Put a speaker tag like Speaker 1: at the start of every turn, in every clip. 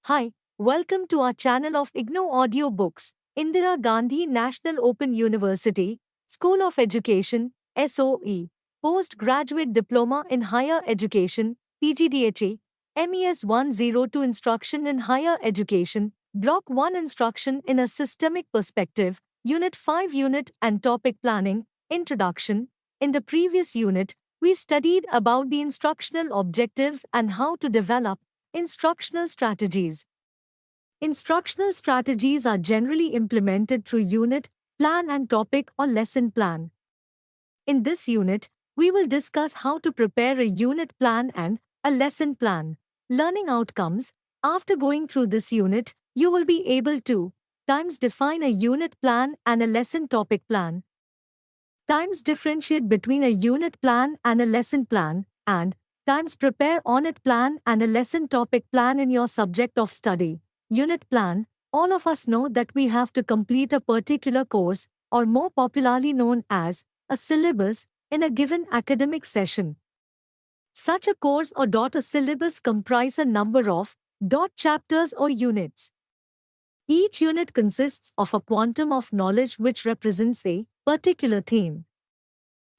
Speaker 1: Hi, welcome to our channel of IGNOU Audio Books, Indira Gandhi National Open University, School of Education, SOE, Postgraduate Diploma in Higher Education, PGDHE, MES 102 Instruction in Higher Education, Block 1 Instruction in a Systemic Perspective, Unit 5 Unit and Topic Planning, Introduction. In the previous unit, we studied about the instructional objectives and how to develop instructional strategies. Instructional strategies are generally implemented through unit, plan and topic or lesson plan. In this unit, we will discuss how to prepare a unit plan and a lesson plan. Learning outcomes. After going through this unit, you will be able to times define a unit plan and a lesson topic plan, times differentiate between a unit plan and a lesson plan, and times prepare unit plan and a lesson topic plan in your subject of study. Unit plan. All of us know that we have to complete a particular course, or more popularly known as a syllabus, in a given academic session. Such a course or a syllabus comprise a number of chapters or units. Each unit consists of a quantum of knowledge which represents a particular theme.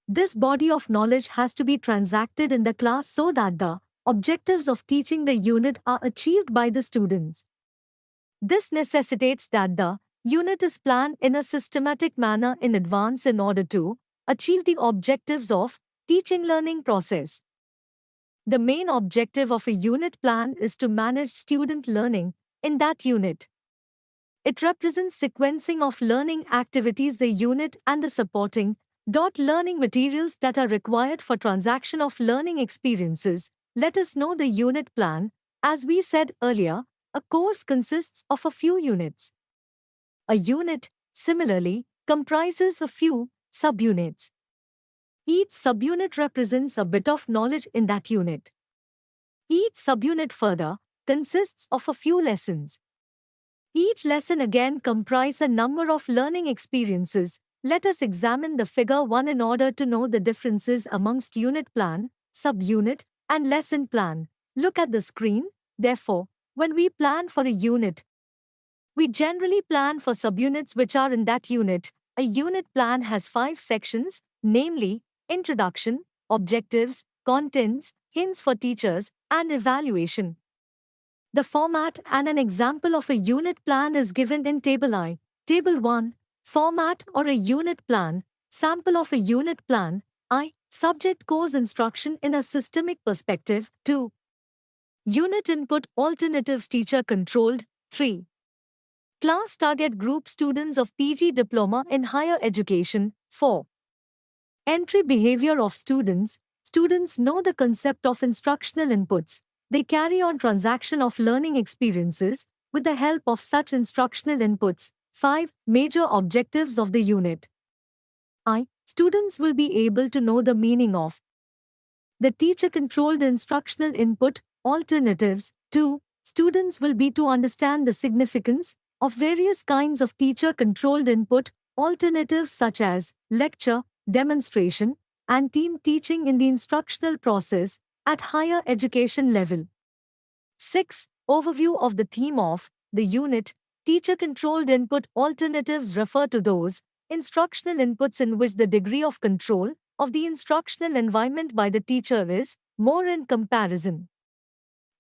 Speaker 1: This body of knowledge has to be transacted in the class so that the objectives of teaching the unit are achieved by the students. This necessitates that the unit is planned in a systematic manner in advance in order to achieve the objectives of teaching learning process. The main objective of a unit plan is to manage student learning in that unit. It represents sequencing of learning activities the unit and the supporting learning materials that are required for transaction of learning experiences. Let us know the unit plan. As we said earlier, a course consists of a few units. A unit, similarly, comprises a few subunits. Each subunit represents a bit of knowledge in that unit. Each subunit further consists of a few lessons. Each lesson again comprises a number of learning experiences. Let us examine the figure 1 in order to know the differences amongst unit plan, subunit, and lesson plan. Look at the screen. Therefore, when we plan for a unit, we generally plan for subunits which are in that unit. A unit plan has 5 sections, namely, introduction, objectives, contents, hints for teachers, and evaluation. The format and an example of a unit plan is given in Table I. Table 1. Format or a unit plan. Sample of a unit plan. I. Subject course instruction in a systemic perspective. 2. Unit input alternatives teacher controlled. 3. Class target group students of PG diploma in higher education. 4. Entry behavior of students. Students know the concept of instructional inputs. They carry on transaction of learning experiences with the help of such instructional inputs. 5. Major objectives of the unit. I. Students will be able to know the meaning of the teacher-controlled instructional input alternatives. 2. Students will be to understand the significance of various kinds of teacher-controlled input alternatives such as lecture, demonstration, and team teaching in the instructional process at higher education level. 6. Overview of the theme of the unit. Teacher-controlled input alternatives refer to those instructional inputs in which the degree of control of the instructional environment by the teacher is more in comparison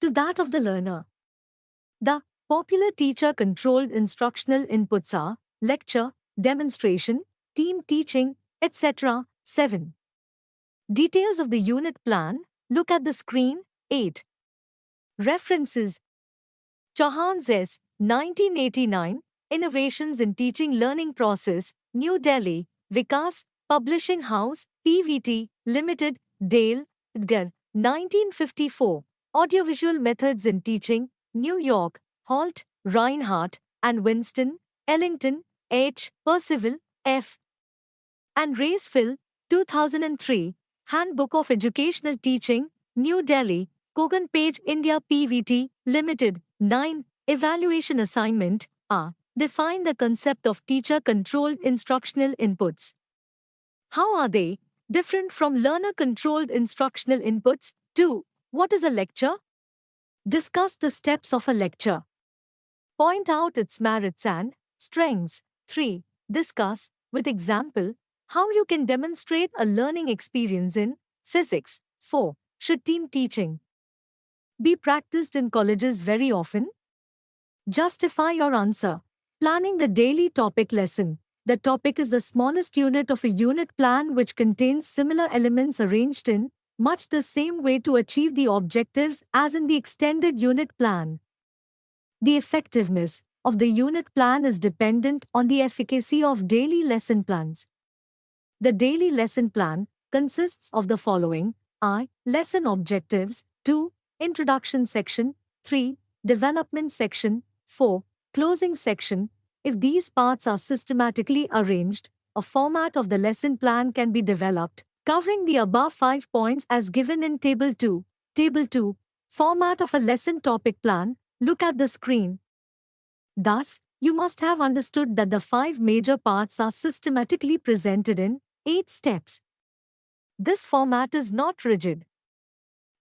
Speaker 1: to that of the learner. The popular teacher-controlled instructional inputs are lecture, demonstration, team teaching, etc. 7. Details of the unit plan. Look at the screen. 8. References. Chauhan's S. 1989, Innovations in Teaching Learning Process, New Delhi, Vikas, Publishing House, PVT, Limited, Dale, Edgar, 1954, Audiovisual Methods in Teaching, New York, Holt, Reinhardt, and Winston, Ellington, H. Percival, F. and Racefield, 2003, Handbook of Educational Teaching, New Delhi, Kogan Page India PVT, Limited. 9. Evaluation assignment. Define the concept of teacher-controlled instructional inputs. How are they different from learner-controlled instructional inputs? 2. What is a lecture? Discuss the steps of a lecture. Point out its merits and strengths. 3. Discuss, with example, how you can demonstrate a learning experience in physics. 4. Should team teaching be practiced in colleges very often? Justify your answer. Planning the daily topic lesson. The topic is the smallest unit of a unit plan which contains similar elements arranged in much the same way to achieve the objectives as in the extended unit plan. The effectiveness of the unit plan is dependent on the efficacy of daily lesson plans. The daily lesson plan consists of the following: I. Lesson objectives. 2. Introduction section. 3. Development section. 4. Closing section. If these parts are systematically arranged, a format of the lesson plan can be developed, covering the above 5 points as given in Table 2. Table 2. Format of a lesson topic plan. Look at the screen. Thus, you must have understood that the 5 major parts are systematically presented in 8 steps. This format is not rigid.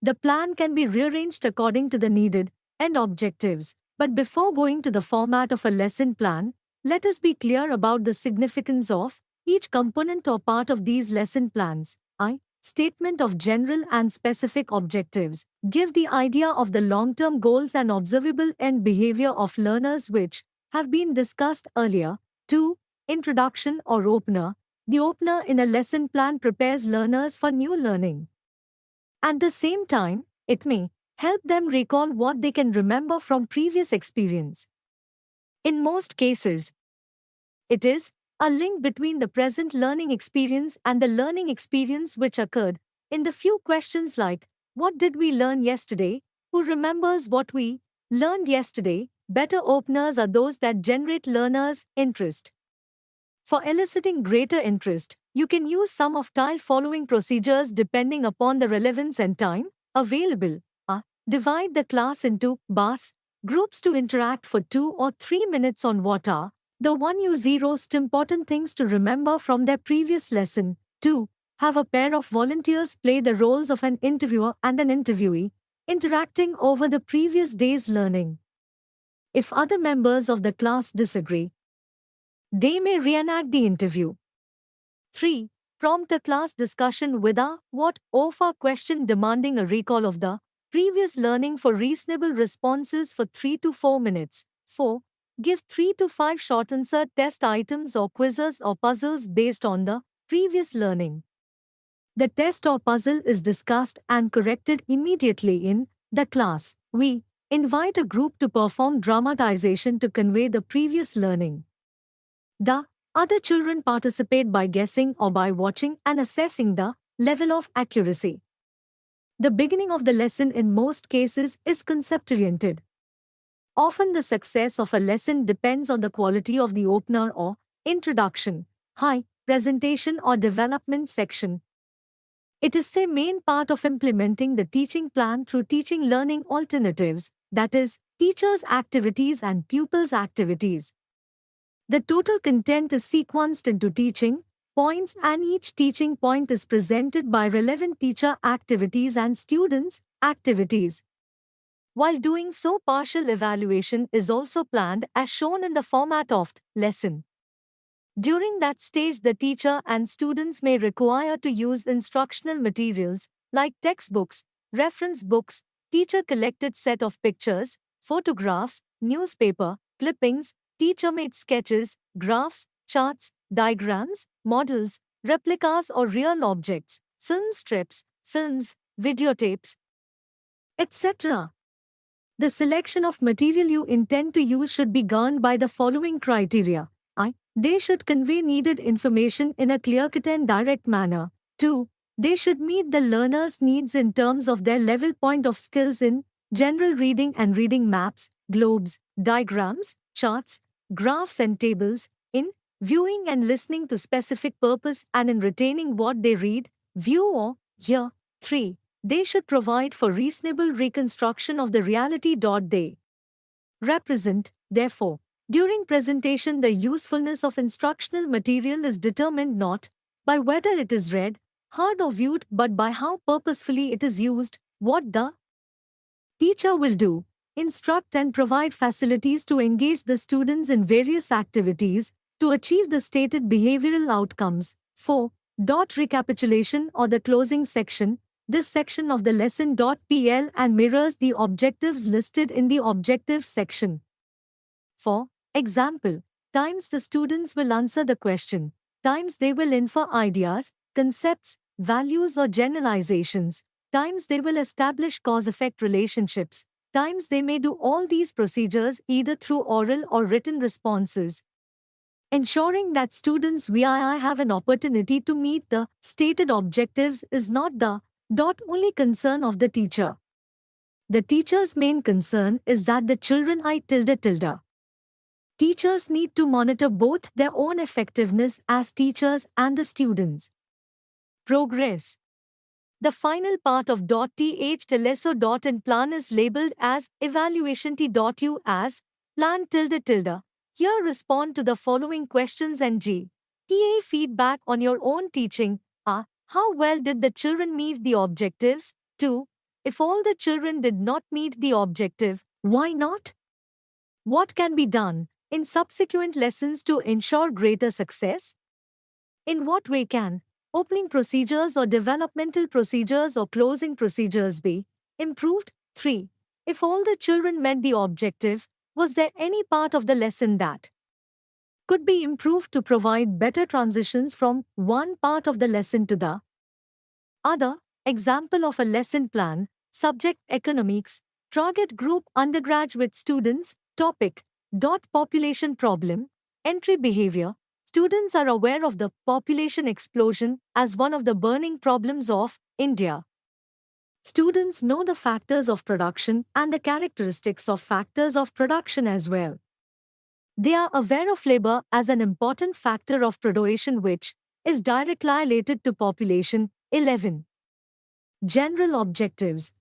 Speaker 1: The plan can be rearranged according to the needed end objectives. But before going to the format of a lesson plan, let us be clear about the significance of each component or part of these lesson plans. I. Statement of general and specific objectives. Give the idea of the long-term goals and observable end behavior of learners which have been discussed earlier. 2. Introduction or opener. The opener in a lesson plan prepares learners for new learning. At the same time, it may help them recall what they can remember from previous experience. In most cases, it is a link between the present learning experience and the learning experience which occurred in the few questions like, what did we learn yesterday? Who remembers what we learned yesterday? Better openers are those that generate learners' interest. For eliciting greater interest, you can use some of the following procedures depending upon the relevance and time available. Divide the class into bus groups to interact for 2 or 3 minutes on what are the one use most important things to remember from their previous lesson. 2. Have a pair of volunteers play the roles of an interviewer and an interviewee, interacting over the previous day's learning. If other members of the class disagree, they may reenact the interview. 3. Prompt a class discussion with a what or for question demanding a recall of the previous learning for reasonable responses for 3 to 4 minutes. 4. Give 3 to 5 short answer test items or quizzes or puzzles based on the previous learning. The test or puzzle is discussed and corrected immediately in the class. We invite a group to perform dramatization to convey the previous learning. The other children participate by guessing or by watching and assessing the level of accuracy. The beginning of the lesson in most cases is concept-oriented. Often the success of a lesson depends on the quality of the opener or introduction, high, presentation or development section. It is the main part of implementing the teaching plan through teaching learning alternatives, that is, teachers' activities and pupils' activities. The total content is sequenced into teaching points and each teaching point is presented by relevant teacher activities and students' activities. While doing so, partial evaluation is also planned as shown in the format of lesson. During that stage, the teacher and students may require to use instructional materials like textbooks, reference books, teacher-collected set of pictures, photographs, newspaper, clippings, teacher-made sketches, graphs, charts, diagrams, models, replicas or real objects, film strips, films, videotapes, etc. The selection of material you intend to use should be governed by the following criteria. I. They should convey needed information in a clear-cut and direct manner. 2. They should meet the learner's needs in terms of their level point of skills in general reading and reading maps, globes, diagrams, charts, graphs and tables, in viewing and listening to specific purpose and in retaining what they read, view or hear. 3. They should provide for reasonable reconstruction of the reality they represent. Therefore, during presentation, the usefulness of instructional material is determined not by whether it is read, heard or viewed, but by how purposefully it is used, what the teacher will do, instruct and provide facilities to engage the students in various activities to achieve the stated behavioral outcomes. 4. Recapitulation or the closing section. This section of the lesson.pl and mirrors the objectives listed in the objectives section. For example, times the students will answer the question, times they will infer ideas, concepts, values or generalizations, times they will establish cause-effect relationships, times they may do all these procedures either through oral or written responses. Ensuring that students VII have an opportunity to meet the stated objectives is not the only concern of the teacher. The teacher's main concern is that the children Teachers need to monitor both their own effectiveness as teachers and the students' progress. The final part of .th plan is labeled as evaluation.u as plan . Here respond to the following questions and TA feedback on your own teaching. How well did the children meet the objectives? 2. If all the children did not meet the objective, why not? What can be done in subsequent lessons to ensure greater success? In what way can opening procedures or developmental procedures or closing procedures be improved? 3. If all the children met the objective, was there any part of the lesson that could be improved to provide better transitions from one part of the lesson to the other? Example of a lesson plan, subject economics, target group undergraduate students, topic, population problem, entry behavior. Students are aware of the population explosion as one of the burning problems of India. Students know the factors of production and the characteristics of factors of production as well. They are aware of labor as an important factor of production which is directly related to population. 11. General objectives.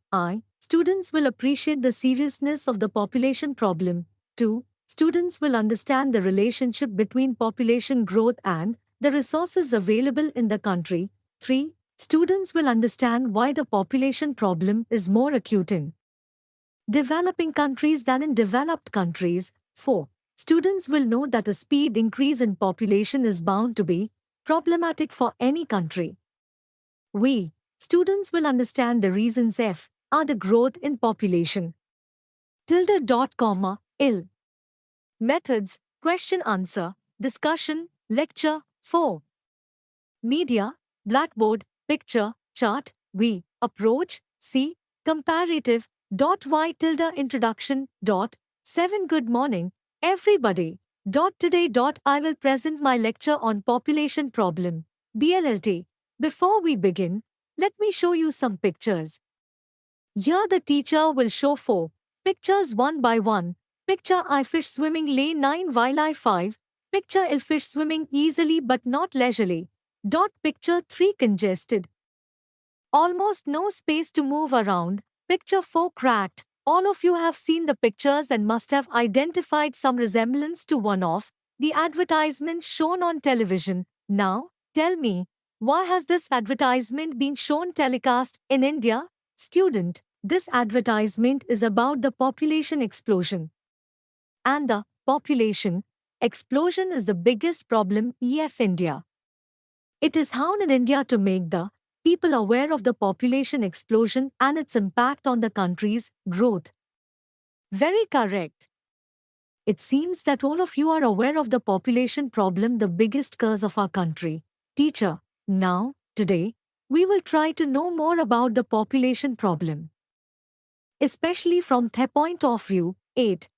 Speaker 1: Students will appreciate the seriousness of the population problem. 2. Students will understand the relationship between population growth and the resources available in the country. 3. Students will understand why the population problem is more acute in developing countries than in developed countries. 4. Students will know that a speed increase in population is bound to be problematic for any country. Students will understand the reasons F are the growth in population. Ill. Methods, question answer, discussion, lecture. 4. Media, blackboard, picture, chart. Approach, C. Comparative. Y introduction. 7. Good morning, everybody. Today. I will present my lecture on population problem. BLLT. Before we begin, let me show you some pictures. Here the teacher will show 4 pictures one by one. Picture I fish swimming lane 9 while I 5. Picture L fish swimming easily but not leisurely. Picture 3 congested. Almost no space to move around. Picture 4 cracked. All of you have seen the pictures and must have identified some resemblance to one of the advertisements shown on television. Now, tell me, why has this advertisement been shown telecast in India? Student, this advertisement is about the population explosion. And the population explosion is the biggest problem of India. It is how in India to make the people aware of the population explosion and its impact on the country's growth. Very correct. It seems that all of you are aware of the population problem, the biggest curse of our country. Teacher, now, today, we will try to know more about the population problem. Especially from the point of view. 8.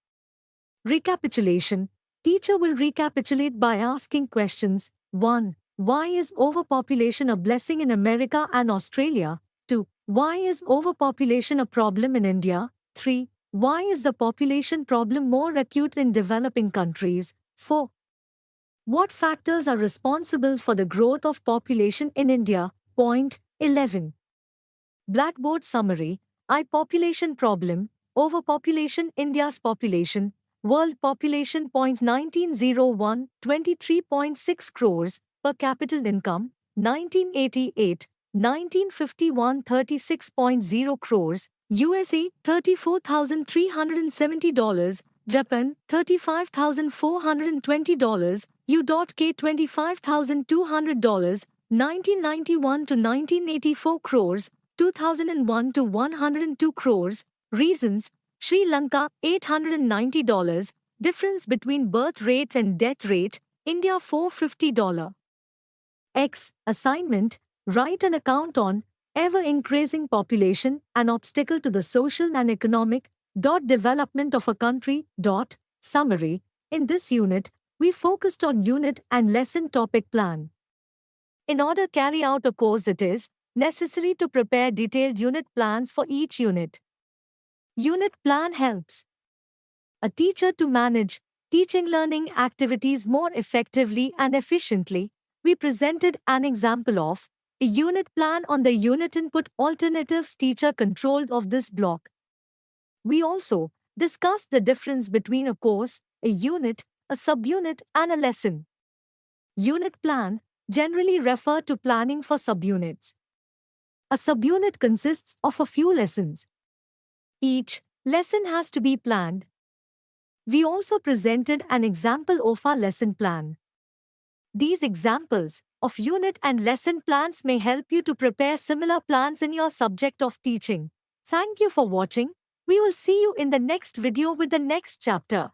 Speaker 1: Recapitulation. Teacher will recapitulate by asking questions. 1. Why is overpopulation a blessing in America and Australia? 2. Why is overpopulation a problem in India? 3. Why is the population problem more acute in developing countries? 4. What factors are responsible for the growth of population in India? Point 11. Blackboard summary. Population problem, overpopulation, India's population, world population. 1901, 23.6 crores, per capita income, 1988, 1951 36.0 crores, USA $34,370, Japan $35,420, U.K $25,200, 1991 to 1984 crores, 2001 to 102 crores. Reasons: Sri Lanka $890, difference between birth rate and death rate, India $450. X. Assignment: write an account on ever-increasing population, an obstacle to the social and economic development of a country. Summary: in this unit, we focused on unit and lesson topic plan. In order to carry out a course, it is necessary to prepare detailed unit plans for each unit. Unit plan helps a teacher to manage teaching learning activities more effectively and efficiently. We presented an example of a unit plan on the unit input alternatives teacher controlled of this block. We also discussed the difference between a course, a unit, a subunit, and a lesson. Unit plan generally refer to planning for subunits. A subunit consists of a few lessons. Each lesson has to be planned. We also presented an example of our lesson plan. These examples of unit and lesson plans may help you to prepare similar plans in your subject of teaching. Thank you for watching. We will see you in the next video with the next chapter.